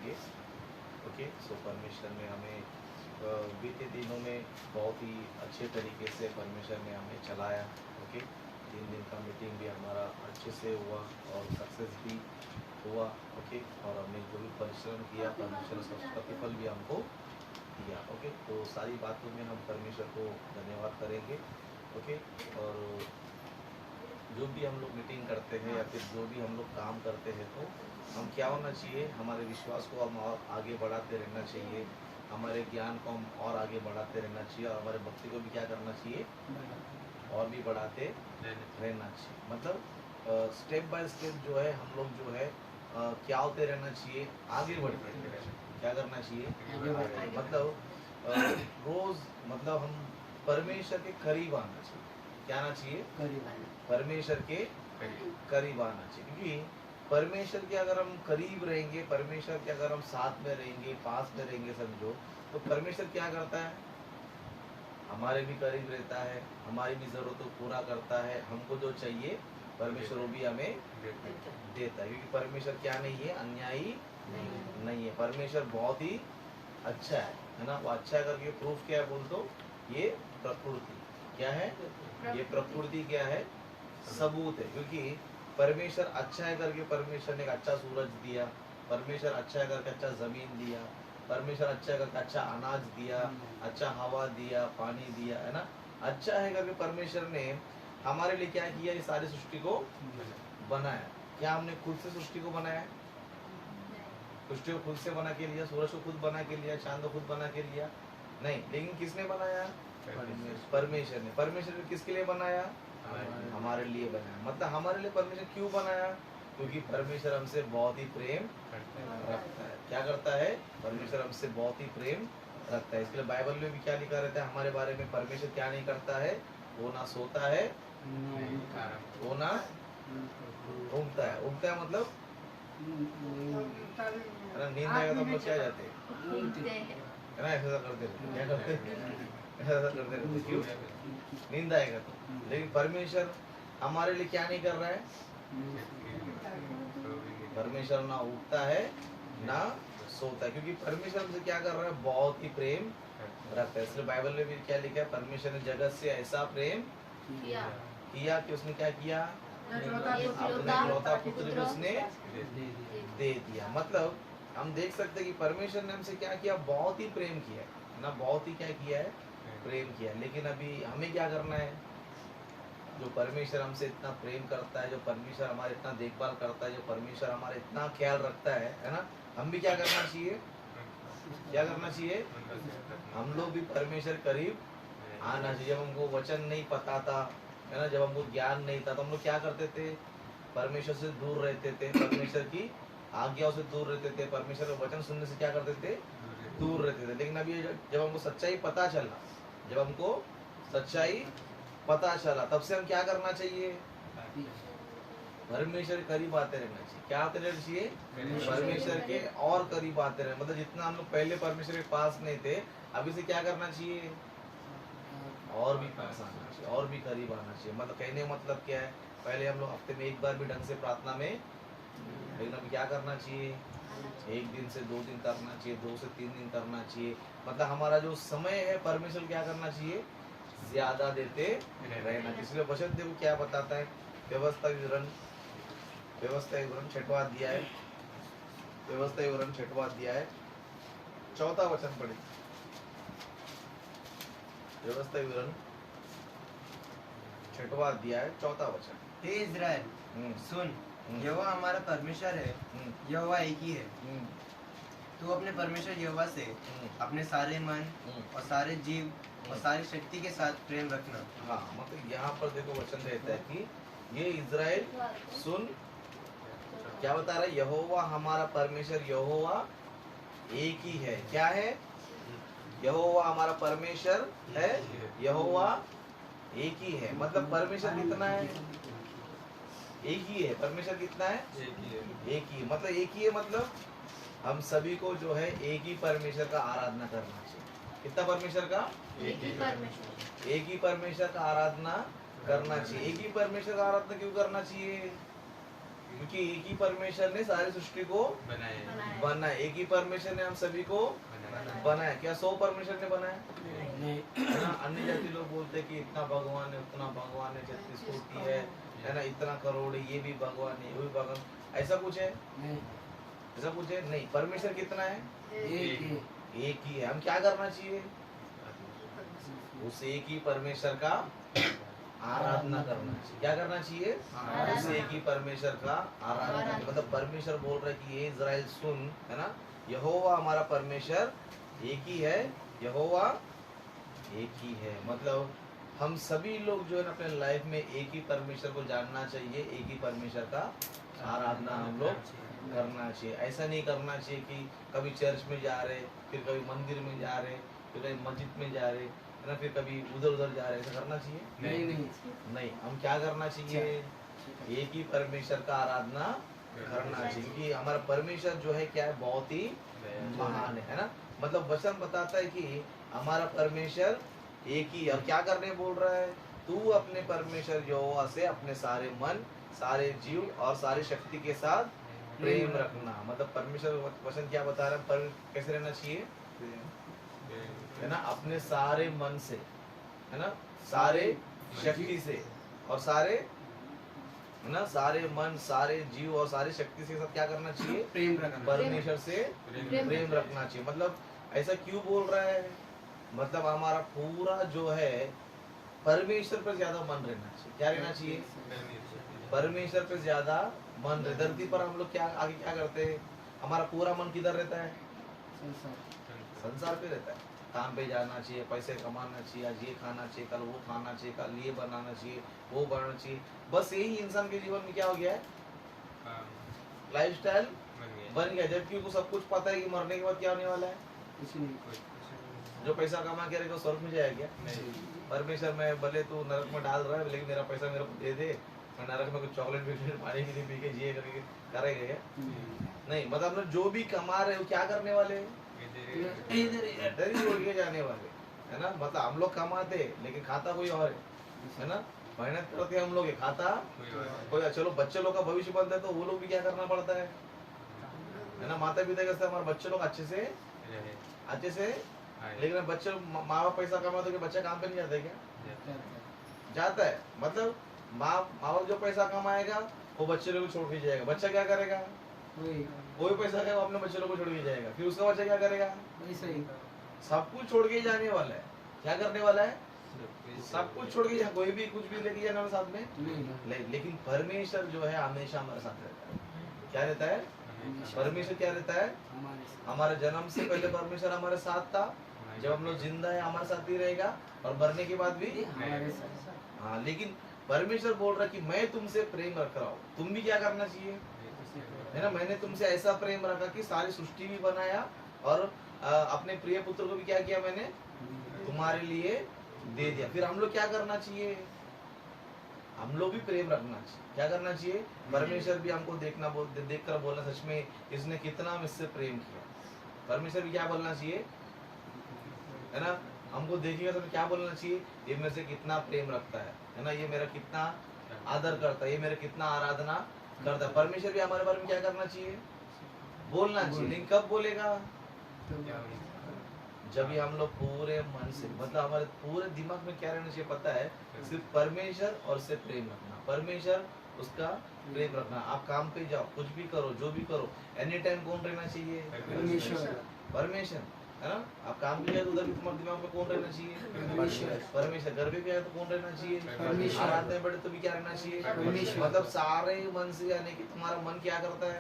करेंगे। ओके, सो परमेश्वर ने हमें बीते दिनों में बहुत ही अच्छे तरीके से परमेश्वर ने हमें चलाया। ओके, 3 दिन का मीटिंग भी हमारा अच्छे से हुआ और सक्सेस भी हुआ। ओके, और हमने जो भी परिश्रम किया परमेश्वर ने उसका प्रतिफल भी हमको दिया। ओके, तो सारी बातों में हम परमेश्वर को धन्यवाद करेंगे। ओके, और जो भी हम लोग मीटिंग करते हैं या फिर जो भी हम लोग काम करते हैं, तो हम क्या होना चाहिए, हमारे विश्वास को हम और आगे बढ़ाते रहना चाहिए, हमारे ज्ञान को हम और आगे बढ़ाते रहना चाहिए, और हमारे भक्ति को भी क्या करना चाहिए, और भी बढ़ाते रहना चाहिए। मतलब स्टेप बाय स्टेप जो है हम लोग जो है क्या होते रहना चाहिए, आगे बढ़ते रहना चाहिए। क्या करना चाहिए, मतलब रोज मतलब हम परमेश्वर के करीब आना चाहिए। क्या आना चाहिए, परमेश्वर के करीब आना चाहिए। क्योंकि परमेश्वर के अगर हम करीब रहेंगे, परमेश्वर के अगर हम साथ में रहेंगे, पास में रहेंगे समझो, तो परमेश्वर क्या करता है, हमारे भी करीब रहता है, हमारी भी जरूरतों को पूरा करता है। हमको जो चाहिए परमेश्वर वो भी हमें देता है। क्योंकि परमेश्वर क्या नहीं है, अन्यायी नहीं है। परमेश्वर बहुत ही अच्छा है ना। वो अच्छा करके प्रूफ क्या है बोल दो, ये प्रकृति क्या है, ये प्रकृति क्या है, सबूत है। क्योंकि परमेश्वर अच्छा है करके परमेश्वर ने एक अच्छा सूरज दिया, परमेश्वर अच्छा है करके अच्छा जमीन दिया, परमेश्वर अच्छा है करके अच्छा अनाज दिया, अच्छा हवा दिया, पानी दिया, है ना। अच्छा है करके परमेश्वर ने हमारे लिए क्या किया, इस सारी सृष्टि को बनाया। क्या हमने खुद से सृष्टि को बनाया, सृष्टि को खुद से बना के लिया, सूरज को खुद बना के लिया, चांद को खुद बना के लिया, नहीं। लेकिन किसने बनाया, परमेश्वर ने। परमेश्वर ने किसके लिए बनाया, हमारे लिए बनाया। मतलब हमारे लिए परमेश्वर क्यों बनाया, क्योंकि परमेश्वर हमसे बहुत ही प्रेम रखता है। क्या करता है, परमेश्वर हमसे बहुत ही प्रेम रखता है। इसलिए बाइबल में भी क्या लिखा रहता है हमारे बारे में, परमेश्वर क्या नहीं करता है, वो ना सोता है, वो ना ऊँघता है। ऊँघता है मतलब नींद आएगा तो हम लोग क्या जाते हैं, है ना, ऐसा करते रहते। क्या करते ऐसा करते रहते, क्यों, नींद आएगा तो। लेकिन परमेश्वर हमारे लिए क्या नहीं कर रहा है, परमेश्वर ना उठता है ना सोता है। क्योंकि परमेश्वर हमसे क्या कर रहा है, बहुत ही प्रेम रखता है। इसलिए बाइबल में भी क्या लिखा है, परमेश्वर ने जगत से ऐसा प्रेम किया कि उसने क्या किया, अपने इकलौता पुत्र भी उसने दे दिया। मतलब हम देख सकते हैं कि परमेश्वर ने हमसे क्या किया, बहुत ही प्रेम किया है ना, बहुत ही क्या किया है, प्रेम किया। लेकिन अभी हमें क्या करना है, जो परमेश्वर हमसे इतना प्रेम करता है, जो परमेश्वर हमारे इतना देखभाल करता है, जो परमेश्वर हमारा इतना ख्याल रखता है ना, हम भी क्या करना चाहिए, क्या करना चाहिए, हम लोग भी परमेश्वर करीब आना चाहिए। जब हमको वचन नहीं पता था, है ना, जब हमको ज्ञान नहीं था, तो हम लोग क्या करते थे, परमेश्वर से दूर रहते थे, परमेश्वर की आज्ञाओं से दूर रहते थे, परमेश्वर का वचन सुनने से क्या करते थे, दूर रहते थे। लेकिन अभी जब हमको सच्चाई पता चला, जब हमको सच्चाई पता चला, तब से हम क्या करना चाहिए, परमेश्वर के करीब आते रहना चाहिए। क्या आते रहना चाहिए, परमेश्वर के और करीब आते रहना। मतलब जितना हम लोग पहले परमेश्वर के पास नहीं थे, अभी से क्या करना चाहिए, और भी पास आना चाहिए, और भी करीब आना चाहिए। मतलब कहने का मतलब क्या है, पहले हम लोग हफ्ते में एक बार भी ढंग से प्रार्थना में, लेकिन अभी क्या करना चाहिए, 1 दिन से 2 दिन करना चाहिए, 2 से 3 दिन करना चाहिए। मतलब हमारा जो समय है परमेश्वर क्या करना चाहिए, ज्यादा देते रहना। इसलिए वचन देखो क्या बताता है, व्यवस्था विवरण 6वां अध्याय है, व्यवस्था विवरण 6वां अध्याय है, 4था वचन पढ़े। व्यवस्था विवरण 6वां अध्याय 4था वचन। हे इज़राइल सुन, यहोवा हमारा परमेश्वर है, यहोवा एक ही है। तू अपने परमेश्वर यहोवा से अपने सारे मन और सारे जीव और सारी शक्ति के साथ प्रेम रखना। हाँ, मतलब यहाँ पर देखो वचन रहता है कि ये इज़राइल सुन, क्या बता रहा है, यहोवा हमारा परमेश्वर यहोवा एक ही है। क्या है, यहोवा हमारा परमेश्वर है, यहोवा एक ही है। मतलब परमेश्वर कितना है, एक ही है। परमेश्वर कितना है, एक ही। मतलब एक ही है, मतलब हम सभी को जो है एक ही परमेश्वर का आराधना करना चाहिए। कितना परमेश्वर का, एक ही परमेश्वर का आराधना करना चाहिए। एक ही परमेश्वर का आराधना क्यों करना चाहिए, क्योंकि एक ही परमेश्वर ने सारी सृष्टि को बनाया, एक ही परमेश्वर ने हम सभी को बनाया। क्या 100 परमेश्वर ने बनाया? है ना। अन्य जाति लोग बोलते हैं कि इतना भगवान है, उतना भगवान है, 36 कोटि है ना, इतना करोड़ है, ये भी भगवान है, ये भी भगवान, ऐसा कुछ है? ऐसा कुछ है नहीं। परमेश्वर कितना है? एक ही है। हम क्या करना चाहिए? उस एक ही परमेश्वर का आराधना करना चाहिए। क्या करना चाहिए? उस एक ही परमेश्वर का आराधना। मतलब परमेश्वर बोल रहा है कि ये इज़राइल सुन, है ना, यहोवा हमारा परमेश्वर एक ही है, यहोवा एक ही है। मतलब हम सभी लोग जो है ना अपने लाइफ में एक ही परमेश्वर को जानना चाहिए, एक ही परमेश्वर का आराधना हम लोग करना चाहिए। ऐसा नहीं करना चाहिए कि कभी चर्च में जा रहे, फिर कभी मंदिर में जा रहे, फिर कभी मस्जिद में जा रहे, है ना, फिर कभी उधर उधर जा रहे। ऐसा करना चाहिए? नहीं। हम क्या करना चाहिए? एक ही परमेश्वर का आराधना करना चाहिए, क्योंकि हमारा परमेश्वर जो है क्या है, बहुत ही महान है ना। मतलब वचन बताता है कि हमारा परमेश्वर एक ही है। और क्या करने बोल रहा है? तू अपने परमेश्वर यहोवा से अपने सारे मन, सारे जीव और सारी शक्ति के साथ प्रेम रखना। मतलब परमेश्वर वचन क्या बता रहा है? पर कैसे रहना चाहिए, है ना, अपने सारे मन से, है ना, सारे शक्ति से और सारे, है ना, सारे मन, सारे जीव और सारी शक्ति से सब क्या करना चाहिए? प्रेम रखना, परमेश्वर से प्रेम रखना चाहिए। मतलब ऐसा क्यों बोल रहा है? मतलब हमारा पूरा जो है परमेश्वर पर ज्यादा मन रहना चाहिए। क्या रहना चाहिए? परमेश्वर पे ज्यादा मन रहे। धरती पर हम लोग क्या आगे क्या करते हैं? हमारा पूरा मन किधर रहता है? संसार पे रहता है। काम पे जाना चाहिए, पैसे कमाना चाहिए, आज ये खाना चाहिए, कल वो खाना चाहिए, कल ये बनाना चाहिए, वो बनाना चाहिए। बस यही इंसान के जीवन में क्या हो गया है? लाइफस्टाइल बन गया। जबकि उसको सब कुछ पता है कि मरने के बाद क्या होने वाला है। जो पैसा कमा के रहेगा स्वर्ग में जाएगा क्या? परमेश्वर में भले तू नरक में डाल रहा है, लेकिन मेरा पैसा मेरे को दे दे, मैं नरक में कुछ चॉकलेट पानी भी पी के जिए करके करेगा क्या? नहीं। मतलब हम लोग जो भी कमा रहे हो क्या करने वाले हैं? इधर ही छोड़ के जाने वाले, है ना। मतलब हम लोग कमाते लेकिन खाता कोई और है ना। मेहनत करते हम लोग, खाता कोई। चलो बच्चे लोग का भविष्य बनता है तो वो लोग भी क्या करना पड़ता है ना। माता पिता कैसे हमारे बच्चे लोग अच्छे से लेकिन बच्चे माँ बाप पैसा कमाते तो बच्चा काम पे नहीं जाता है क्या? जाता है। मतलब माँ बाप जो पैसा कमाएगा वो बच्चे लोग को छोड़ के जाएगा। बच्चा क्या करेगा? कोई पैसा है वो अपने बच्चे लोग को छोड़ के जाएगा। फिर उसका बच्चा क्या करेगा? सब कुछ छोड़ के जाने वाला है। क्या करने वाला है? सब कुछ छोड़ के। कोई भी कुछ भी लेके जाने वाला साथ में लेकिन परमेश्वर जो है हमेशा हमारे साथ रहता है। क्या रहता है? परमेश्वर क्या रहता है? हमारे जन्म से पहले परमेश्वर हमारे साथ था, जब हम लोग जिंदा है हमारे साथ ही रहेगा, और मरने के बाद भी। हाँ, लेकिन परमेश्वर बोल रहा है कि मैं तुमसे प्रेम रख रहा हूँ, तुम भी क्या करना चाहिए, है ना। मैंने तुमसे ऐसा प्रेम रखा कि सारी सृष्टि भी बनाया और अपने प्रिय पुत्र को भी क्या किया, मैंने तुम्हारे लिए दे दिया। फिर हम लोग क्या करना चाहिए? हम लोग भी प्रेम रखना चाहिए। क्या करना चाहिए? परमेश्वर भी हमको देख कर बोलना, सच में इसने कितना मुझसे प्रेम किया। परमेश्वर भी क्या बोलना चाहिए, है ना। हमको देखिएगा तो क्या बोलना चाहिए? ये मेरे से कितना प्रेम रखता है ना, ये मेरा कितना आदर करता है, ये मेरा कितना आराधना करता है। परमेश्वर भी हमारे बारे में क्या करना चाहिए? बोलना चाहिए। लेकिन कब बोलेगा? जब भी हम लोग पूरे मन से, मतलब हमारे पूरे दिमाग में क्या रहना चाहिए पता है? सिर्फ परमेश्वर और से प्रेम रखना, परमेश्वर उसका प्रेम रखना। आप काम पे जाओ, कुछ भी करो, जो भी करो, एनी टाइम कौन रहना चाहिए? परमेश्वर, है ना। आप काम पे जाए तो उधर भी तुम्हारे दिमाग में कौन रहना चाहिए? परमेश्वर। घर पे भी आए तो कौन रहना चाहिए? आराधना में बैठे तो भी क्या रहना चाहिए? मतलब सारे मन से, यानी कि तुम्हारा मन क्या करता है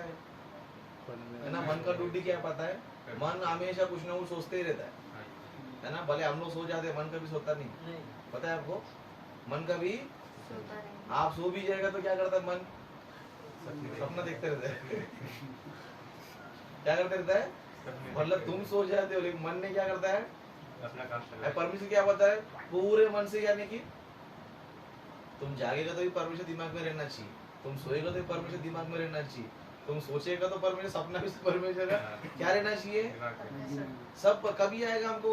ना। मन का ड्यूटी क्या पता है? मन हमेशा कुछ ना कुछ सोचते ही रहता है ना। भले हम लोग सो जाते, मन कभी सोता नहीं, पता है आपको। मन कभी, आप सो भी जाएगा तो क्या करता है मन? सपना देखते रहता है। क्या करते रहता है? मतलब तुम सो जाते हो लेकिन मन ने क्या करता है? अपना काम। परमेश्वर क्या होता है? पूरे मन से, यानी कि तुम जागेगा तो भी परमेश्वर दिमाग में रहना चाहिए, तुम सोएगा तो भी परमेश्वर दिमाग में रहना चाहिए, तुम सोचेगा तो परमेश्वर, सपना भी परमेश्वर का क्या रहना चाहिए? सब कभी आएगा हमको?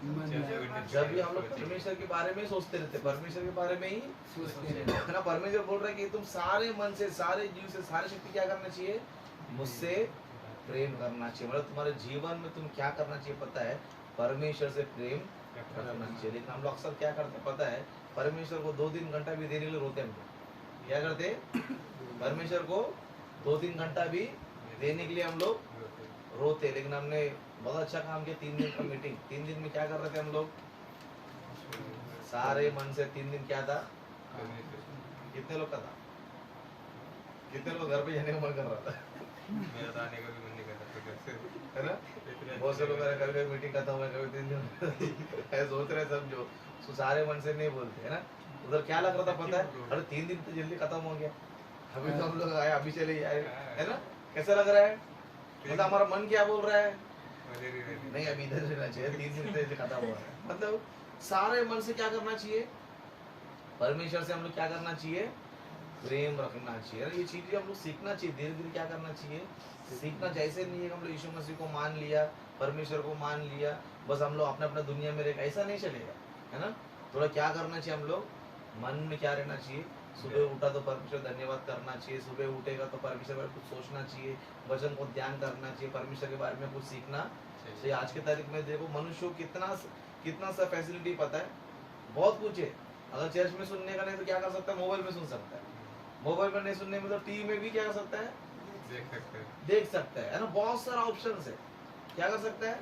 जब भी हम लोग परमेश्वर के बारे में सोचते रहते, परमेश्वर के बारे में ही है ना। परमेश्वर बोल रहा है कि तुम सारे मन से, सारे जीव से, सारी शक्ति क्या करना चाहिए, मुझसे प्रेम करना चाहिए। मतलब तुम्हारे जीवन में तुम क्या करना चाहिए पता है, परमेश्वर से प्रेम रखना चाहिए। लेकिन हम लोग अक्सर क्या करते हैं पता है, परमेश्वर को 2-3 घंटा भी देने के लिए रोते हैं हम लोग। क्या करते, परमेश्वर को 2-3 घंटा भी देने के लिए हम लोग रोते। लेकिन हमने बहुत अच्छा काम किया, 3 दिन का मीटिंग, 3 दिन में क्या कर रहे थे हम लोग, सारे मन से 3 दिन क्या था, कितने लोग का था, कितने लोग घर पे जाने का मन कर रहा था, मेरा तो आने का भी मन नहीं करता तो कैसे, है ना। बहुत से लोग कभी मीटिंग खत्म हुआ, कभी 3 दिन ऐसे सोच रहे सब, जो सारे मन से नहीं बोलते है ना। उधर क्या लग रहा था पता है, अरे 3 दिन तो जल्दी खत्म हो गया, अभी तो हम लोग आए, अभी चले जाए, है ना। कैसा लग रहा है, मतलब हमारा मन क्या बोल रहा है, नहीं अभी इधर रहना चाहिए, 3 दिन से खत्म हो रहा है। मतलब सारे मन से क्या करना चाहिए, परमेश्वर से हम लोग क्या करना चाहिए, प्रेम रखना चाहिए। ये चीजें हम लोग सीखना चाहिए, धीरे धीरे क्या करना चाहिए, सीखना चाहिए। ऐसे नहीं है हम लोग यीशु मसीह को मान लिया, परमेश्वर को मान लिया, बस हम लोग अपने अपने दुनिया में रह, ऐसा नहीं चलेगा, है ना। थोड़ा क्या करना चाहिए, हम लोग मन में क्या रहना चाहिए, सुबह उठा तो परमेश्वर धन्यवाद करना चाहिए, सुबह उठेगा तो परमेश्वर पर कुछ सोचना चाहिए, वचन को ध्यान करना चाहिए, परमेश्वर के बारे में कुछ सीखना चाहिए। आज के तारीख में देखो मनुष्य को कितना सा फैसिलिटी पता है, बहुत कुछ है। अगर चर्च में सुनने का नहीं तो क्या कर सकता है, मोबाइल में सुन सकता है, मोबाइल में नहीं सुनने में तो टीवी में भी क्या कर सकता है, देख सकता है ना। बहुत सारा ऑप्शन है, क्या कर सकता है,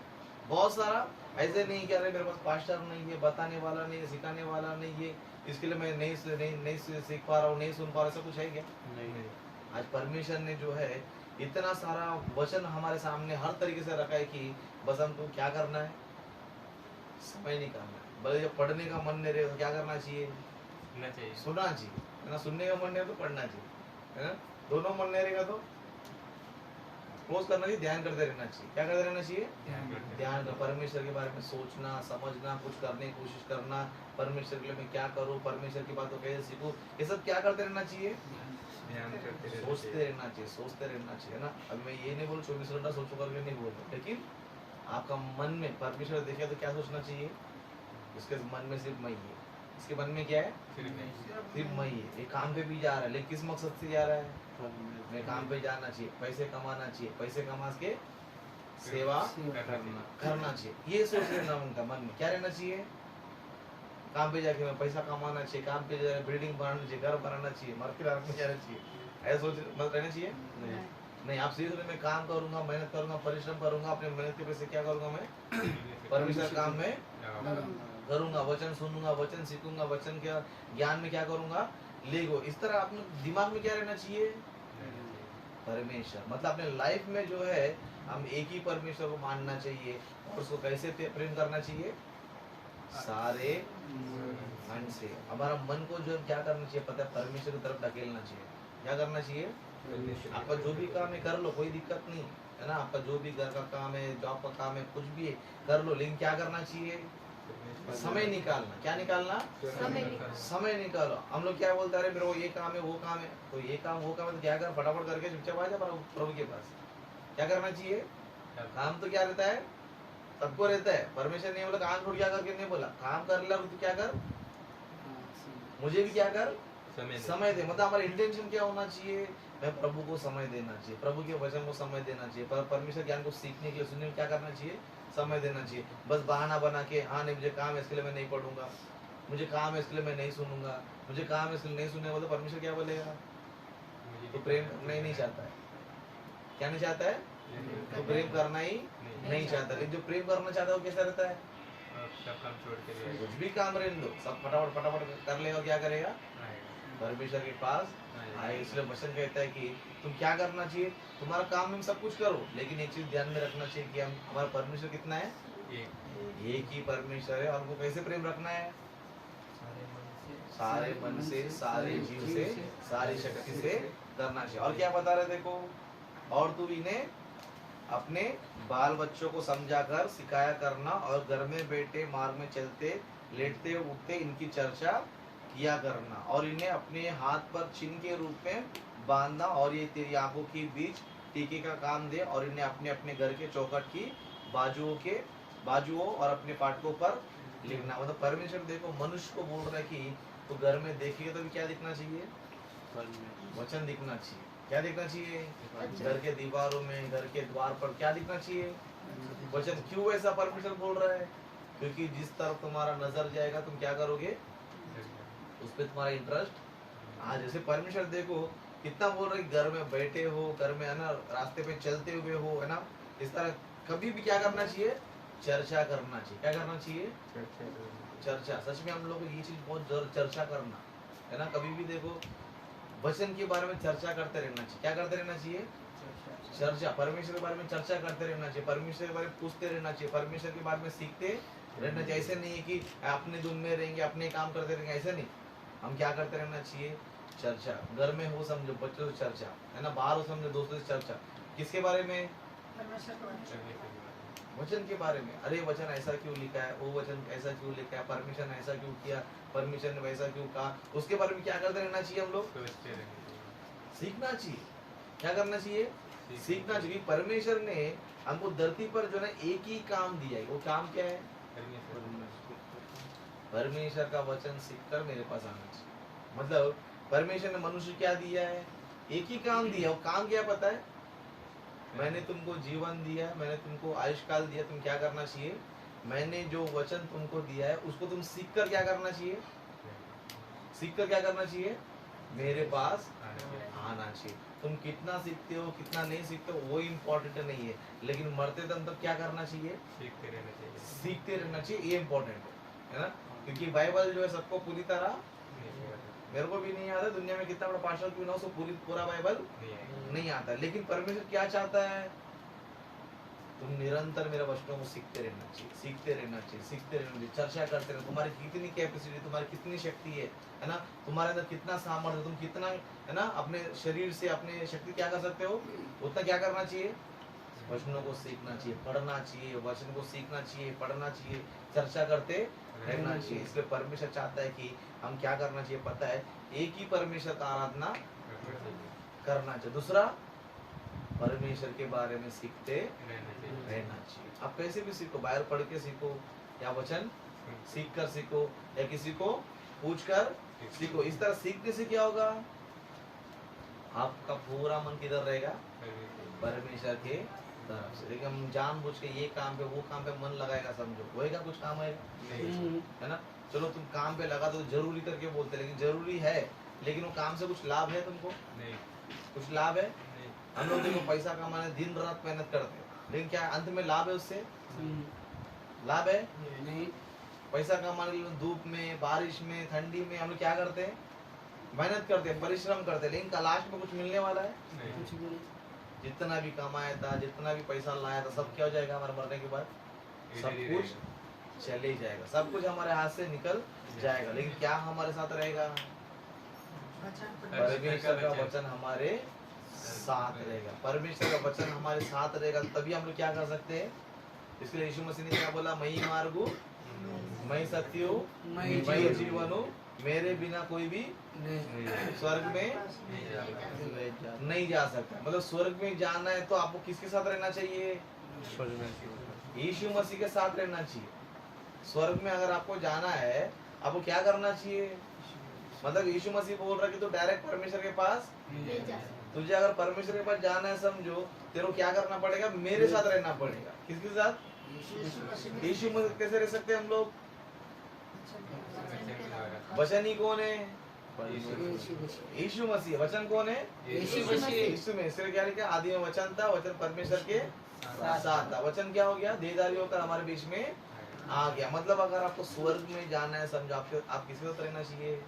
बहुत सारा। ऐसे नहीं कह रहे मेरे पास पास्टर नहीं है, बताने वाला नहीं है, सिखाने वाला नहीं है, इसके लिए मैं नहीं सीख पा रहा हूँ, नहीं सुन पा रहा, ऐसा कुछ है क्या, नहीं। आज परमेश्वर ने जो है इतना सारा वचन हमारे सामने हर तरीके से रखा है कि बस हमको क्या करना है, समय निकालना है। भले जब पढ़ने का मन नहीं रहे तो क्या करना चाहिए, सुनना चाहिए, है ना। सुनने का मन नहीं है तो पढ़ना चाहिए, है ना। दोनों मन नहीं रहेगा तो रोज करना चाहिए, ध्यान करते रहना चाहिए। क्या करते रहना चाहिए, ध्यान कर, परमेश्वर के बारे में सोचना, समझना, कुछ करने की कोशिश करना, परमेश्वर के लिए मैं क्या करूँ, परमेश्वर की बातों कैसे सीखूं, ये सब क्या करते रहना चाहिए, सोचते रहना चाहिए, सोचते रहना चाहिए ना। अभी मैं ये नहीं बोल 24 घंटा सोचो करके नहीं बोल रहा, लेकिन आपका मन में परमेश्वर देखे तो क्या सोचना चाहिए, इसके मन में सिर्फ मैं ही है, इसके मन में क्या है, सिर्फ मैं ही है। ये काम पे भी जा रहा है, लेकिन किस मकसद से जा रहा है, मैं काम पे जाना चाहिए, पैसे कमाना चाहिए, पैसे कमा के सेवा करना चाहिए, ये सोच लेना उनका मन में। क्या रहना चाहिए, काम पे जाके मैं पैसा कमाना चाहिए, काम पे जाकर बिल्डिंग बनाना चाहिए, घर बनाना चाहिए, मार्केट में जाना चाहिए, ऐसा सोच मत रहना चाहिए। नहीं, आप सीधे मैं काम करूंगा, मेहनत करूंगा, परिश्रम करूंगा, अपने मेहनत के पैसे क्या करूंगा, मैं परमेश्वर काम में करूंगा, वचन सुनूंगा, वचन सीखूंगा, वचन के ज्ञान में क्या करूंगा, लेगो। इस तरह अपने दिमाग में क्या रहना चाहिए, परमेश्वर। मतलब अपने लाइफ में जो है हम एक ही परमेश्वर को मानना चाहिए, और उसको कैसे प्रेम करना चाहिए, सारे मन से। हमारा मन को जो क्या करना चाहिए पता है, परमेश्वर की तरफ धकेलना चाहिए। क्या करना चाहिए, आपका जो भी काम है कर लो, कोई दिक्कत नहीं है ना। आपका जो भी घर का काम है, जॉब का काम है, कुछ भी है कर लो, लेकिन क्या करना चाहिए, समय निकालना। क्या निकालना, समय निकालो। हम लोग क्या बोलते हैं, अरे मेरे को ये काम है, वो काम है, तो ये काम वो काम है, तो क्या कर, फटाफट करके चुपचाप आ जा प्रभु के पास। क्या करना चाहिए, काम तो क्या रहता है, सबको रहता है। परमेश्वर ने बोला काम छोड़ क्या करके नहीं बोला, काम कर ला, तो क्या कर, मुझे भी क्या कर, समय दे। मतलब हमारा इंटेंशन क्या होना चाहिए, मैं प्रभु को समय देना चाहिए, प्रभु के वचन को समय देना चाहिए, परमेश्वर ज्ञान को सीखने के लिए, सुनने में क्या करना चाहिए, समय देना चाहिए। बस बहाना बना के, हाँ नहीं मुझे काम है इसके लिए मैं नहीं पढ़ूंगा, मुझे काम है इसके लिए मैं नहीं सुनूंगा, मुझे काम है इसलिए नहीं सुनेगा, तो परमेश्वर क्या बोलेगा, तो प्रेम करना ही नहीं चाहता है। क्या नहीं चाहता है, तो प्रेम करना ही नहीं चाहता। लेकिन जो प्रेम करना चाहता है वो कैसा रहता है, सब काम छोड़ के कुछ भी काम रहने दो, सब फटाफट फटाफट कर लेगा, क्या करेगा, परमेश्वर के पास आए। इसलिए वचन कहता है कि तुम क्या करना चाहिए, तुम्हारा काम में सब कुछ करो, लेकिन एक चीज ध्यान में रखना चाहिए कि हम हमारा परमेश्वर कितना है, एक ही परमेश्वर है। और हमको कैसे प्रेम रखना है, सारे मन से, सारे जीव से, सारी शक्ति से करना चाहिए। और क्या बता रहे देखो, और तू इन्हें अपने बाल बच्चों को समझाकर सिखाया करना, और घर में बैठे, मार्ग में चलते, लेटते उठते इनकी चर्चा किया करना, और इन्हें अपने हाथ पर चिन्ह के रूप में बांधना, और ये तेरी आंखों के बीच टीके का काम दे, और इन्हें अपने अपने घर के चौखट की बाजुओं के बाजुओं और अपने फाटकों पर लिखना। मतलब परमेश्वर देखो मनुष्य को बोल रहा है कि तो घर में देखिए तो भी क्या दिखना चाहिए, वचन दिखना चाहिए। क्या दिखना चाहिए, घर के दीवारों में, घर के द्वार पर क्या दिखना चाहिए, वचन। क्यों ऐसा परमेश्वर बोल रहा है, क्योंकि जिस तरफ तुम्हारा नजर जाएगा तुम क्या करोगे, उस पर तुम्हारा इंटरेस्ट। आज जैसे परमेश्वर देखो कितना बोल रहे, घर में बैठे हो, घर में है ना, रास्ते पे चलते हुए हो, है ना, इस तरह कभी भी क्या करना चाहिए, चर्चा करना चाहिए। क्या करना चाहिए, चर्चा। सच में हम लोग को ये चीज बहुत जरूर चर्चा करना है ना। कभी भी देखो वचन के बारे में चर्चा करते रहना चाहिए। क्या करते रहना चाहिए, चर्चा। परमेश्वर के बारे में चर्चा करते रहना चाहिए, परमेश्वर के बारे में पूछते रहना चाहिए, परमेश्वर के बारे में सीखते रहना चाहिए। ऐसे नहीं है कि अपने धुन में रहेंगे, अपने काम करते रहेंगे, ऐसे नहीं। हम क्या करते रहना चाहिए, चर्चा। घर में हो समझो बच्चों से चर्चा, है ना, बाहर हो समझो दोस्तों से चर्चा। किसके बारे में, वचन के बारे में। अरे वचन ऐसा क्यों लिखा है, वो वचन ऐसा क्यों लिखा है, परमिशन ऐसा क्यों किया, परमिशन ने वैसा क्यों कहा, उसके बारे में क्या करते रहना चाहिए हम लोग, सीखना चाहिए। क्या करना चाहिए, सीखना चाहिए। परमेश्वर ने हमको धरती पर जो है एक ही काम दिया है, वो काम क्या है, परमेश्वर का वचन सीखकर मेरे पास आना चाहिए। मतलब परमेश्वर ने मनुष्य क्या दिया है, एक ही काम दिया। वो काम क्या पता है, मैंने तुमको जीवन दिया, मैंने तुमको आयुष्काल दिया, तुम क्या करना चाहिए, मैंने जो वचन तुमको दिया है उसको तुम सीखकर क्या करना चाहिए, सीखकर क्या करना चाहिए, मेरे पास आना चाहिए। तुम कितना सीखते हो कितना नहीं सीखते हो वो इम्पोर्टेंट नहीं है, लेकिन मरते दम तक क्या करना चाहिए, सीखते रहना चाहिए, सीखते रहना चाहिए, ये इम्पोर्टेंट है ना। क्योंकि बाइबल जो है सबको पूरी तरह, मेरे को भी नहीं आता, दुनिया में कितना बड़ा पास्टर क्यों ना हो, उसको पूरा बाइबल नहीं आता। लेकिन परमेश्वर क्या चाहता है, तुम निरंतर मेरे वचनों को सीखते रहना चाहिए, सीखते रहना चाहिए, सीखते रहना चाहिए, चर्चा करते रहना। तुम्हारी कितनी कैपेसिटी, तुम्हारी कितनी शक्ति है ना, तुम्हारे अंदर कितना सामर्थ्य, तुम कितना है ना अपने शरीर से अपने शक्ति क्या कर सकते हो, उतना क्या करना चाहिए, वचनों को सीखना चाहिए, पढ़ना चाहिए, वचन को सीखना चाहिए, पढ़ना चाहिए, चर्चा करते रहना चाहिए। इसलिए परमेश्वर चाहता है कि हम क्या करना चाहिए पता है, एक ही परमेश्वर का आराधना करना चाहिए। दूसरा, परमेश्वर के बारे में सीखते रहना चाहिए। आप कैसे भी सीखो, बाहर पढ़ के सीखो या वचन सीख कर सीखो या किसी को पूछ कर सीखो। इस तरह सीखने से क्या होगा, आपका पूरा मन किधर रहेगा, परमेश्वर के तरफ से। लेकिन हम जानबूझ के ये काम पे वो काम पे मन लगाएगा, समझो होएगा कुछ काम आएगा, है ना। चलो तुम काम पे लगा दो जरूरी करके बोलते, लेकिन जरूरी है, लेकिन वो काम से कुछ लाभ है तुमको, नहीं, कुछ लाभ है। हम लोग देखो पैसा कमाने दिन रात मेहनत करते हैं, लेकिन क्या अंत में लाभ है, उससे लाभ है नहीं। पैसा कमाने के लिए धूप में, बारिश में, ठंडी में हम लोग क्या करते हैं, मेहनत करते हैं, परिश्रम करते हैं, लेकिन लास्ट में कुछ मिलने वाला है, कुछ भी। जितना भी कमाया था, जितना भी पैसा लाया था, सब क्या हो जाएगा हमारे मरने के बाद, सब कुछ चले जाएगा, सब कुछ हमारे हाथ से निकल जाएगा। लेकिन क्या हमारे साथ रहेगा, परमेश्वर का वचन हमारे साथ रहेगा। परमेश्वर का वचन हमारे साथ रहेगा तभी हम लोग क्या कर सकते हैं। इसलिए यीशु मसीह ने क्या बोला, मैं ही मार्ग हूँ, मैं सत्य हूँ, मैं जीवन हूँ, मेरे बिना कोई भी स्वर्ग में नहीं जा सकता। मतलब स्वर्ग में जाना है तो आपको किसके साथ रहना चाहिए, यीशु मसीह के साथ रहना चाहिए। स्वर्ग में अगर आपको जाना है आपको क्या करना चाहिए, मतलब यीशु मसीह बोल रहा है कि तो डायरेक्ट परमेश्वर के पास, तुझे अगर परमेश्वर के पास जाना है समझो, तेरे को क्या करना पड़ेगा, मेरे साथ रहना पड़ेगा। किसके साथ, यीशु मसीह। कैसे रह सकते हैं हम लोग, वचन ही कौन है, यीशु मसीह। वचन कौन है, यीशु में। इसलिए क्या लिखा, आदि में वचन था, वचन परमेश्वर के साथ था, वचन क्या हो गया, देहधारी होकर हमारे बीच में आ गया। मतलब अगर आपको स्वर्ग में जाना है समझो, आप किसके साथ रहना चाहिए,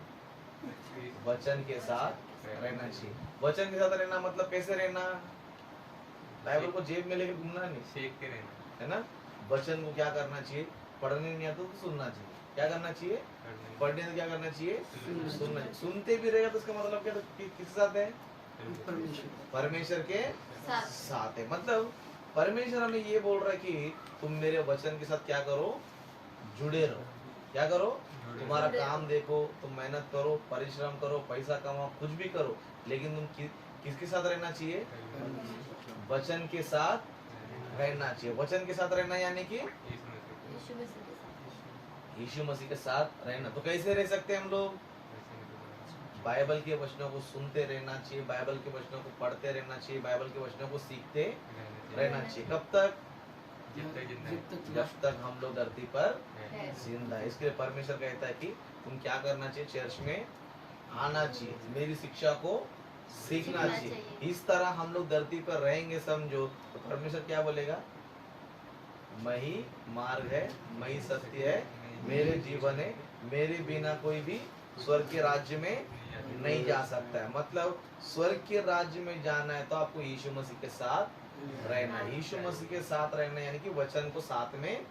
वचन के साथ रहना चाहिए। वचन के साथ रहना मतलब कैसे रहना, बाइबल को जेब में लेकर घूमना नहीं, सीखते रहना है ना। वचन को क्या करना चाहिए, पढ़ने नहीं आता तो सुनना चाहिए। क्या करना चाहिए, पढ़ने से क्या करना चाहिए, सुनना। सुनते भी रहेगा तो इसका मतलब क्या, किसके साथ है, परमेश्वर के साथ है। मतलब परमेश्वर हमें ये बोल रहा है कि तुम मेरे वचन के साथ क्या करो, जुड़े रहो। क्या करो, तुम्हारा काम देखो, तुम मेहनत करो, परिश्रम करो, पैसा कमाओ, कुछ भी करो, लेकिन तुम किसके साथ रहना चाहिए, वचन के साथ रहना चाहिए। वचन के साथ रहना यानी कि यीशु मसीह के साथ। यीशु मसीह के साथ रहना। तो कैसे रह सकते हैं हम लोग? बाइबल के वचनों को सुनते रहना चाहिए, बाइबल के वचनों को पढ़ते रहना चाहिए, बाइबल के वचनों को सीखते रहना चाहिए। कब तक? जब तक हम लोग धरती पर है। जिंदा है। इसके लिए परमेश्वर कहता है कि तुम क्या करना चाहिए? चर्च में आना चाहिए, मेरी शिक्षा को सीखना सीखना चाहिए। चाहिए। इस तरह हम लोग धरती पर रहेंगे समझो, तो परमेश्वर क्या बोलेगा? मैं ही मार्ग है, मैं ही सत्य है, मेरे जीवन है, मेरे बिना कोई भी स्वर्ग के राज्य में नहीं जा सकता है। मतलब स्वर्ग के राज्य में जाना है तो आपको यीशु मसीह के साथ रहना है। यीशु मसीह के साथ रहना यानी कि वचन को साथ में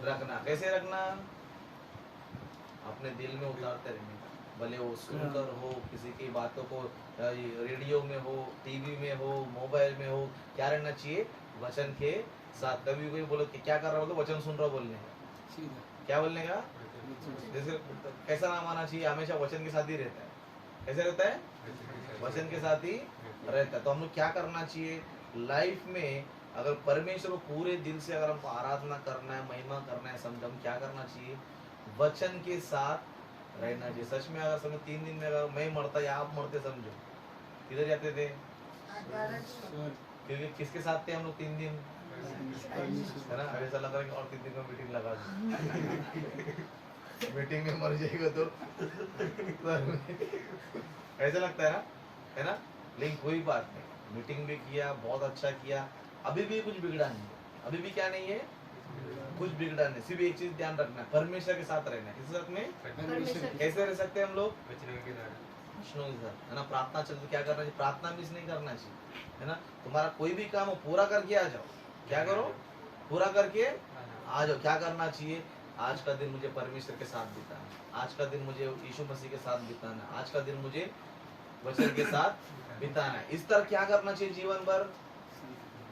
रखना। कैसे रखना? अपने दिल में उतारते रहने का। भले वो सुनकर हो, किसी की बातों को रेडियो में हो, टीवी में हो, मोबाइल में हो, क्या रहना चाहिए? वचन के साथ। कभी कोई बोलो कि क्या कर रहा हो, तो वचन सुन रहा हो बोलने का। क्या बोलने का? जैसे कैसा नाम आना चाहिए? हमेशा वचन के साथ ही रहता है। कैसे रहता है? वचन के साथ ही रहता है। तो हम लोग क्या करना चाहिए लाइफ में? अगर परमेश्वर को पूरे दिल से अगर हमको आराधना करना है, महिमा करना है, समझ हम क्या करना चाहिए? वचन के साथ रहना चाहिए। सच में अगर समझो 3 दिन में अगर मैं मरता या आप मरते, समझो किधर जाते थे? क्योंकि किसके साथ थे हम लोग 3 दिन? है ना? अब ऐसा लग रहा है कि और 3 दिन का मीटिंग लगा दी। मीटिंग में मर जाएगा तो ऐसा लगता है ना? है ना? लेकिन कोई बात नहीं, मीटिंग भी किया, बहुत अच्छा किया, अभी भी कुछ बिगड़ा नहीं है। अभी भी क्या नहीं है? कुछ बिगड़ा नहीं। सिर्फ एक चीज ध्यान रखना है, परमेश्वर के साथ रहना है। किस साथ में? परमेश्वर कैसे रह सकते हैं हम लोग? वचनों के द्वारा। वचनों के साथ, है ना? प्रार्थना चलते क्या करना चाहिए? प्रार्थना मिस नहीं करना चाहिए, है ना? तुम्हारा कोई भी काम हो पूरा करके आ जाओ। क्या करो? पूरा करके आ जाओ। क्या करना चाहिए? आज का दिन मुझे परमेश्वर के साथ बिताना है, आज का दिन मुझे यीशु मसीह के साथ बिताना है, आज का दिन मुझे वचन के साथ बिताना है। इस तरह क्या करना चाहिए जीवन भर?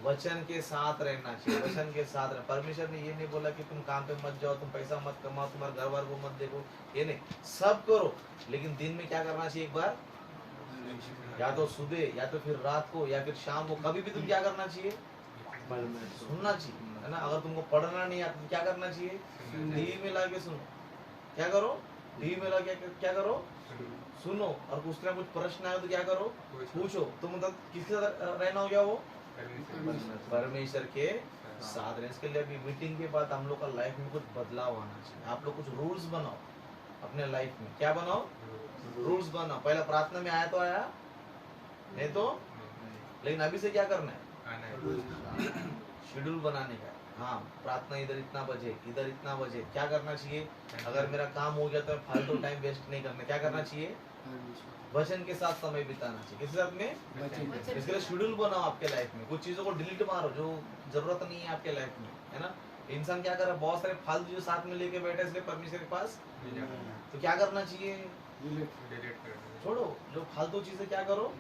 वचन के साथ रहना चाहिए, वचन के साथ रहना। परमेश्वर ने ये नहीं बोला कि तुम काम पे मत जाओ, तुम पैसा मत कमाओ, तुम्हारे घर वालों को मत देखो, ये नहीं, सब करो, लेकिन दिन में क्या करना चाहिए? एक बार या तो सुबह या तो फिर रात को या फिर शाम को, कभी भी तुम क्या करना चाहिए? सुनना चाहिए, है ना? अगर तुमको पढ़ना नहीं आता तो क्या करना चाहिए? टीवी में लाके सुनो। क्या करो? टीवी में लाके क्या करो? सुनो। और कुछ ना कुछ प्रश्न आए तो क्या करो? पूछो। तो मतलब किसके साथ रहना हो गया वो? परमेश्वर के साथ रहना। इसके लिए अभी मीटिंग के बाद हम लोग का लाइफ में कुछ बदलाव आना चाहिए। आप लोग कुछ रूल्स बनाओ अपने लाइफ में। क्या बनाओ? रूल्स बनाओ। पहला प्रार्थना में आया तो आया, नहीं तो, लेकिन अभी से क्या करना है? शेड्यूल बनाने का। हाँ, प्रार्थना इधर इतना बजे, इधर इतना बजे। क्या करना चाहिए? अगर मेरा काम हो गया तो मैं फालतू टाइम वेस्ट नहीं करना। क्या करना चाहिए? वचन के साथ समय बिताना चाहिए। किस साथ में? इसके लिए शेड्यूल बनाओ आपके लाइफ में। कुछ चीजों को डिलीट मारो जो जरूरत नहीं है आपके लाइफ में, है ना? इंसान क्या कर रहा है? बहुत सारे फालतू जो साथ में लेके बैठे इसलिए परमेश्वर के पास, तो क्या करना चाहिए? छोड़ो जो फालतू चीजें, क्या करो?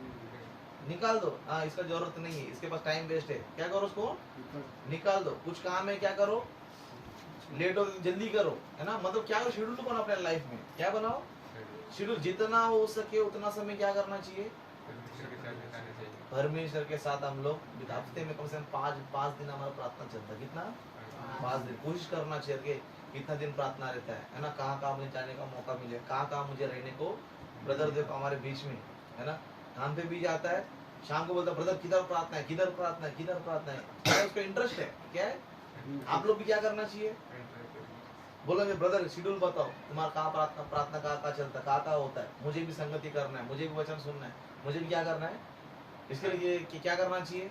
निकाल दो। हाँ, इसका जरूरत नहीं है, इसके पास टाइम वेस्ट है, क्या करो? उसको निकाल दो। कुछ काम है, क्या करो? लेट हो जल्दी करो, है ना? मतलब क्या करो? शेड्यूल बनाओ अपने लाइफ में। क्या बनाओ? शेड्यूल। जितना हो सके उतना समय क्या करना चाहिए? परमेश्वर के साथ हम लोग हफ्ते में कम से कम 5 दिन हमारा प्रार्थना चलता है। कितना? 5 दिन। कोशिश करना चाहिए कि कितना दिन प्रार्थना रहता है ना? कहाँ कहाँ मुझे जाने का मौका मिले, कहाँ कहाँ मुझे रहने को ब्रदर देखो हमारे बीच में, है ना? काम पे भी जाता है, शाम को बोलता है ब्रदर किधर प्रार्थना है, किधर प्रार्थना है, किधर प्रार्थना है। क्या उसका इंटरेस्ट है? क्या है? आप लोग भी क्या करना चाहिए? बोलोगे ब्रदर शेड्यूल बताओ, तुम्हारा कहाँ प्रार्थना कहाँ चलता है, कहाँ होता है, मुझे भी संगति करना है, मुझे भी वचन सुनना है, मुझे भी क्या करना है? इसके लिए क्या करना चाहिए?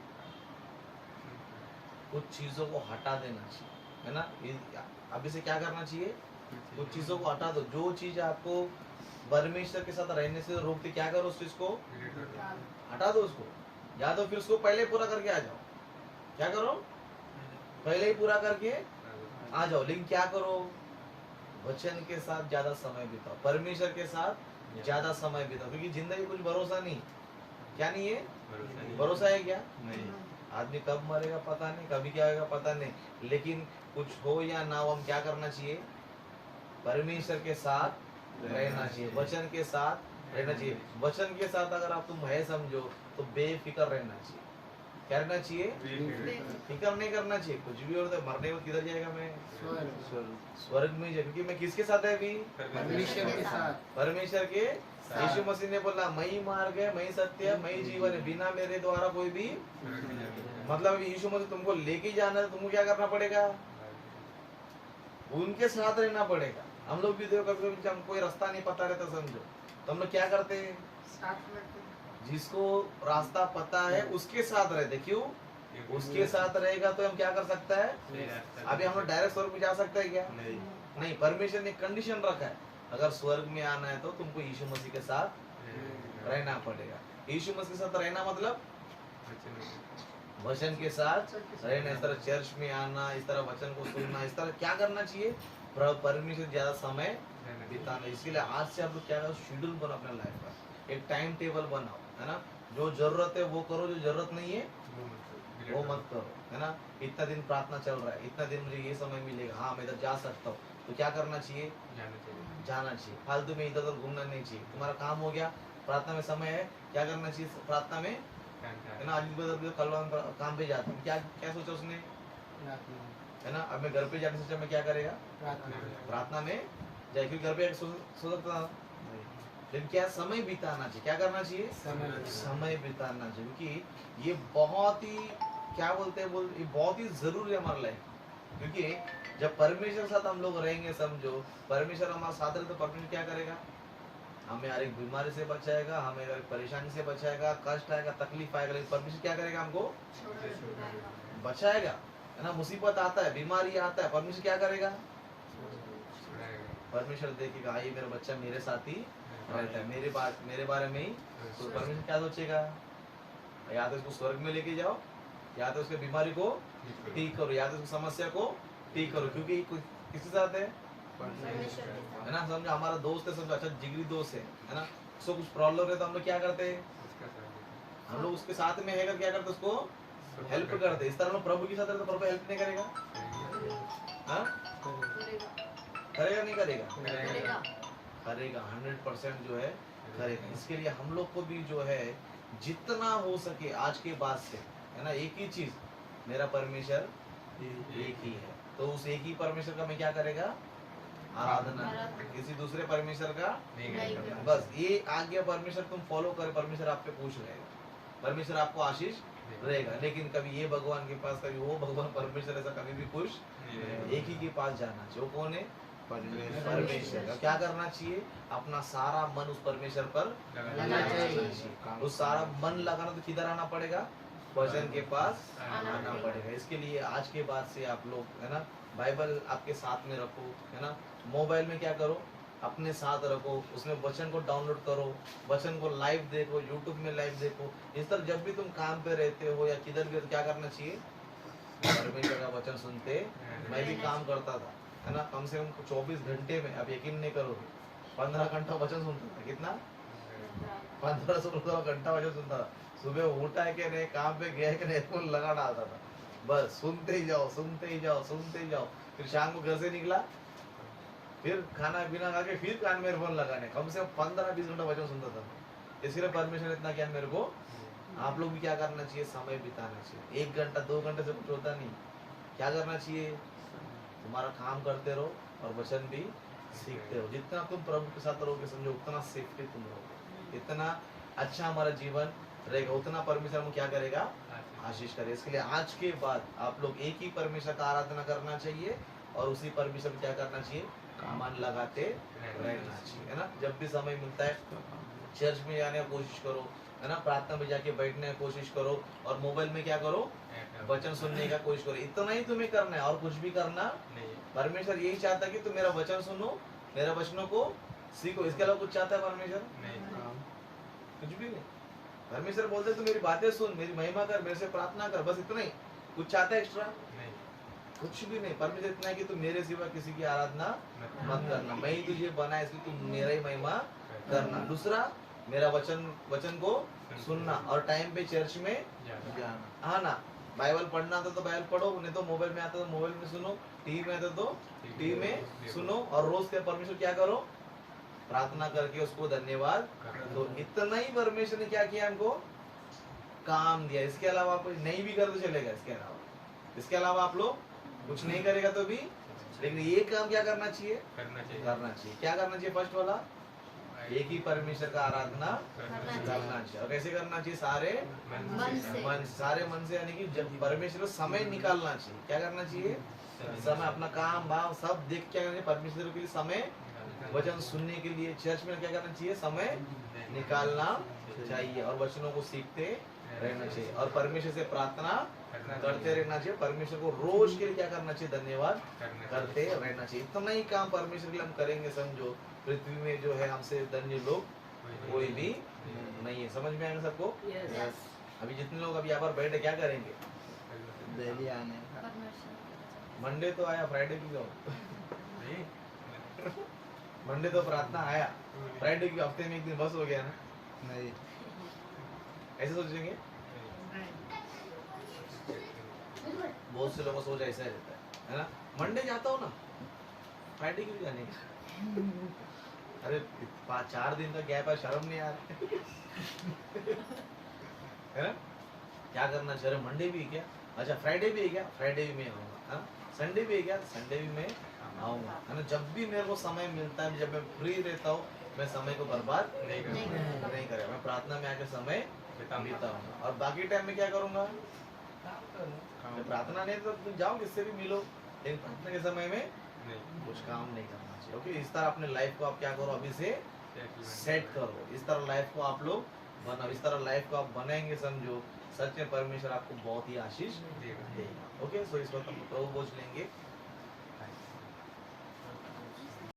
कुछ चीजों को हटा देना चाहिए, है ना? अभी से क्या करना चाहिए? कुछ चीजों को हटा दो। जो चीज आपको परमेश्वर के साथ रहने से रोकती, क्या करो? उस चीज को हटा दो उसको, या तो फिर उसको पहले पूरा करके आ जाओ। क्या करो? पहले ही पूरा करके आ जाओ। लेकिन क्या करो? वचन के साथ ज्यादा समय बिताओ, परमेश्वर के साथ ज्यादा समय बिताओ, क्योंकि जिंदगी कुछ भरोसा नहीं। क्या नहीं है? भरोसा है क्या? नहीं। आदमी कब मरेगा पता नहीं, कभी क्या होगा पता नहीं, लेकिन कुछ हो या ना हो, हम क्या करना चाहिए? परमेश्वर के साथ रहना चाहिए, वचन के साथ रहना चाहिए। वचन के साथ अगर आप तुम है समझो तो बेफिक्र रहना चाहिए। क्या करना चाहिए? फिक्र नहीं करना चाहिए। कुछ भी होता है मरने में किधर जाएगा मैं? स्वर्ग में जाएगा। क्योंकि मैं किसके साथ है अभी? परमेश्वर के साथ। परमेश्वर के। यीशु मसीह ने बोला मैं ही मार्ग है, मैं ही सत्य है, मैं ही जीवन है, बिना मेरे द्वारा कोई भी मतलब अभी यीशु मसीह तुमको लेके जाना है, तुमको क्या करना पड़ेगा? उनके साथ रहना पड़ेगा। हम लोग भी देखो कभी कभी हम कोई रास्ता नहीं पता रहता समझो तो हम लोग क्या करते हैं? साथ में जिसको रास्ता पता है उसके साथ रहते। क्यों? उसके साथ रहेगा तो हम क्या कर सकता है? अभी हम लोग डायरेक्ट स्वर्ग में जा सकते हैं क्या? नहीं। परमेश्वर ने कंडीशन रखा है, अगर स्वर्ग में आना है तो तुमको यीशु मसीह के साथ रहना पड़ेगा। यीशु मसीह के साथ रहना मतलब वचन के साथ रहना। इस तरह चर्च में आना, इस तरह वचन को सुनना, इस तरह क्या करना चाहिए? परमेश्वर ज्यादा समय बिताना। इसके लिए आज से आप लोग क्या करो? शेड्यूल बनाओ अपने लाइफ का, एक टाइम टेबल बनाओ, है ना? जो जरूरत है वो करो, जो जरूरत नहीं है वो मत करो, है ना? इतना दिन प्रार्थना चल रहा है, इतना दिन मुझे ये समय मिलेगा, हाँ मैं इधर जा सकता हूँ, तो क्या करना चाहिए? जाना चाहिए। फालतू में इधर उधर घूमना नहीं चाहिए। तुम्हारा काम हो गया, प्रार्थना में समय है, क्या करना चाहिए प्रार्थना में? है ना? आज कल काम पे जाता हूँ, क्या क्या सोचा उसने, है ना? अब मैं घर पे जाने सोचा मैं क्या करेगा? प्रार्थना में जाए, क्योंकि घर पे सो सकता था, लेकिन क्या समय बिताना चाहिए। क्या करना चाहिए? समय बिताना चाहिए, क्योंकि ये बहुत ही क्या बोलते हैं ये बहुत ही जरूरी है हमारे लाइफ। क्योंकि जब परमेश्वर के साथ हम लोग रहेंगे, समझो परमेश्वर हमारे साथ रहे तो परमेश्वर क्या करेगा? हमें हर एक बीमारी से बचाएगा, हमें हर एक परेशानी से बचाएगा, कष्ट आएगा, तकलीफ आएगा, लेकिन परमेश्वर क्या करेगा? हमको बचाएगा, है ना? मुसीबत आता है, बीमारी आता है, परमेश्वर क्या करेगा? परमेश्वर देखेगा ये मेरा बच्चा मेरे साथ ही रहता है, मेरे बारे में ही, तो परमेश्वर क्या सोचेगा? या तो इसको स्वर्ग में लेके जाओ, या तो उसके बीमारी को ठीक करो, या तो उसकी समस्या को ठीक करो। क्योंकि किसके साथ है? है ना? समझो हमारा दोस्त है, समझो अच्छा जिगरी दोस्त है ना? उसको कुछ प्रॉब्लम है तो हम लोग क्या करते हैं? हम लोग उसके साथ में है क्या करते? उसको हेल्प करते। इस तरह हम लोग प्रभु के साथ रहते तो प्रभु हेल्प नहीं करेगा? हाँ? करेगा नहीं करेगा? करेगा 100% जो है करेगा। इसके लिए हम लोग को भी जो है जितना हो सके आज के बाद से, है ना, एक ही चीज, मेरा परमेश्वर एक ही है, तो उस एक ही परमेश्वर का मैं क्या करेगा? आराधना। किसी दूसरे परमेश्वर का नहीं। बस ये आज्ञा परमेश्वर तुम फॉलो करे, परमेश्वर आप पे खुश रहेगा, परमेश्वर आपको आशीष रहेगा। लेकिन कभी ये भगवान के पास, कभी वो भगवान, परमेश्वर ऐसा कभी भी खुश एक ही के पास जाना चाहिए। वो कौन है? परमेश्वर। क्या करना चाहिए? अपना सारा मन उस परमेश्वर पर लगाना चाहिए। उस सारा मन लगाना तो किधर आना पड़ेगा? वचन के पास आना पड़ेगा। इसके लिए आज के बाद से आप लोग, है ना, बाइबल आपके साथ में रखो, है ना? मोबाइल में क्या करो? अपने साथ रखो, उसमें वचन को डाउनलोड करो, वचन को लाइव देखो, यूट्यूब में लाइव देखो। इस तरह जब भी तुम काम पे रहते हो या किधर भी, क्या करना चाहिए? परमेश्वर का वचन सुनते। मैं भी काम करता था, है ना, कम से कम 24 घंटे में, अब यकीन नहीं करोगे, 15 घंटा वचन सुनता था। कितना? 15-16 घंटा वचन सुनता था। सुबह उठा है कि नहीं, काम पे गया है कि नहीं, फोन लगा डालता था, बस सुनते ही जाओ, सुनते ही जाओ, सुनते ही जाओ। फिर शाम को घर से निकला, फिर खाना पीना खा के फिर कान में फोन लगाने, कम से कम 15-20 घंटा वचन सुनता था। इसलिए परमेश्वर इतना क्या मेरे को। आप लोग भी क्या करना चाहिए? समय बिताना चाहिए। 1 घंटा 2 घंटे से कुछ होता नहीं। क्या करना चाहिए? तुम्हारा काम करते रहो और वचन भी सीखते रहो। जितना तुम प्रभु के साथ रहोगे, समझो उतना सेफ्टी तुम रहोगे, इतना अच्छा हमारा जीवन रहेगा, उतना परमेश्वर हम क्या करेगा? आशीष करे। इसके लिए आज के बाद आप लोग एक ही परमेश्वर का आराधना करना चाहिए और उसी परमेश्वर को क्या करना चाहिए? मन लगाते रहना चाहिए, है ना? जब भी समय मिलता है चर्च में जाने की कोशिश करो, है ना, प्रार्थना में जाके बैठने की कोशिश करो, और मोबाइल में क्या करो? वचन सुनने का कोशिश करो। इतना ही तुम्हें करना है और कुछ भी करना नहीं। परमेश्वर यही चाहता है कि तुम मेरा वचन सुनो, मेरा वचनों को सीखो। इसके अलावा कुछ चाहता है परमेश्वर? कुछ भी नहीं। परमेश्वर बोलते तू मेरी बातें सुन, मेरी महिमा कर, मेरे से प्रार्थना कर, बस इतना ही। कुछ चाहता है एक्स्ट्रा? कुछ भी नहीं। परमेश्वर इतना है कि तू मेरे सिवा किसी की आराधना मत करना, मैं ही तुझे बना, इसलिए तू मेरा ही महिमा करना। दूसरा, मेरा वचन को सुनना और टाइम पे चर्च में जाना, आना। बाइबल पढ़ना आता तो बाइबल पढ़ो, नहीं तो मोबाइल में आता तो मोबाइल में सुनो, टीवी में आता तो टीवी में सुनो, और रोज के परमेश्वर क्या करो? प्रार्थना करके उसको धन्यवाद। तो इतना ही परमेश्वर ने क्या किया हमको? काम दिया, इसके अलावा आप नहीं भी कर तो चलेगा। इसके अलावा आप लोग कुछ नहीं करेगा तो भी, लेकिन ये काम क्या करना चाहिए? करना चाहिए। करना चाहिए। क्या करना चाहिए? फर्स्ट वाला, एक ही परमेश्वर का आराधना करना चाहिए। और कैसे करना चाहिए? सारे मन, सारे मन से, यानी कि जब परमेश्वर को समय निकालना चाहिए। क्या करना चाहिए? समय, अपना काम भाव सब देख क्या करना चाहिए? परमेश्वर के लिए समय, वचन सुनने के लिए चर्च में क्या करना चाहिए? समय निकालना चाहिए और वचनों को सीखते रहना चाहिए और परमेश्वर से प्रार्थना करते रहना चाहिए। परमेश्वर को रोज के लिए क्या करना चाहिए? धन्यवाद करते रहना चाहिए। इतना ही काम परमेश्वर के लिए हम करेंगे, समझो पृथ्वी में जो है हमसे धन्य लोग कोई भी नहीं है। समझ में आएगा सबको? Yes. अभी जितने लोग अभी यहाँ पर बैठे क्या करेंगे? डेली आने का। मंडे तो आया, फ्राइडे की जाओ। मंडे तो प्रार्थना आया, फ्राइडे की हफ्ते में एक दिन बस हो गया ना, नहीं, ऐसे सोचेंगे? बहुत से लोगों को सोच ऐसा रहता है ना? मंडे जाता हूँ ना, फ्राइडे क्यों जाने का? अरे 4 दिन का गैप है, शर्म नहीं आ रहा है ना? क्या करना चाहिए? मंडे भी है क्या? अच्छा फ्राइडे भी है क्या? फ्राइडे भी मैं आऊँगा। संडे भी है क्या? संडे भी मैं आऊँगा, है ना? जब भी मेरे को समय मिलता है, जब मैं फ्री रहता हूँ, मैं समय को बर्बाद नहीं नहीं करेगा। मैं प्रार्थना में आके समय बिताऊंगा और बाकी टाइम में क्या करूंगा? मैं प्रार्थना नहीं तो तुम जाओ किससे भी मिलो, लेकिन प्रार्थना के समय में कुछ काम नहीं करना चाहिए। ओके, इस तरह अपने लाइफ को आप क्या करो? अभी से सेट करो। इस तरह लाइफ को आप लोग बनाओ। इस तरह लाइफ को आप बनाएंगे, समझो सच में परमेश्वर आपको बहुत ही आशीष देगा। ओके, सो इस वक्त हम प्रभु बोझ लेंगे।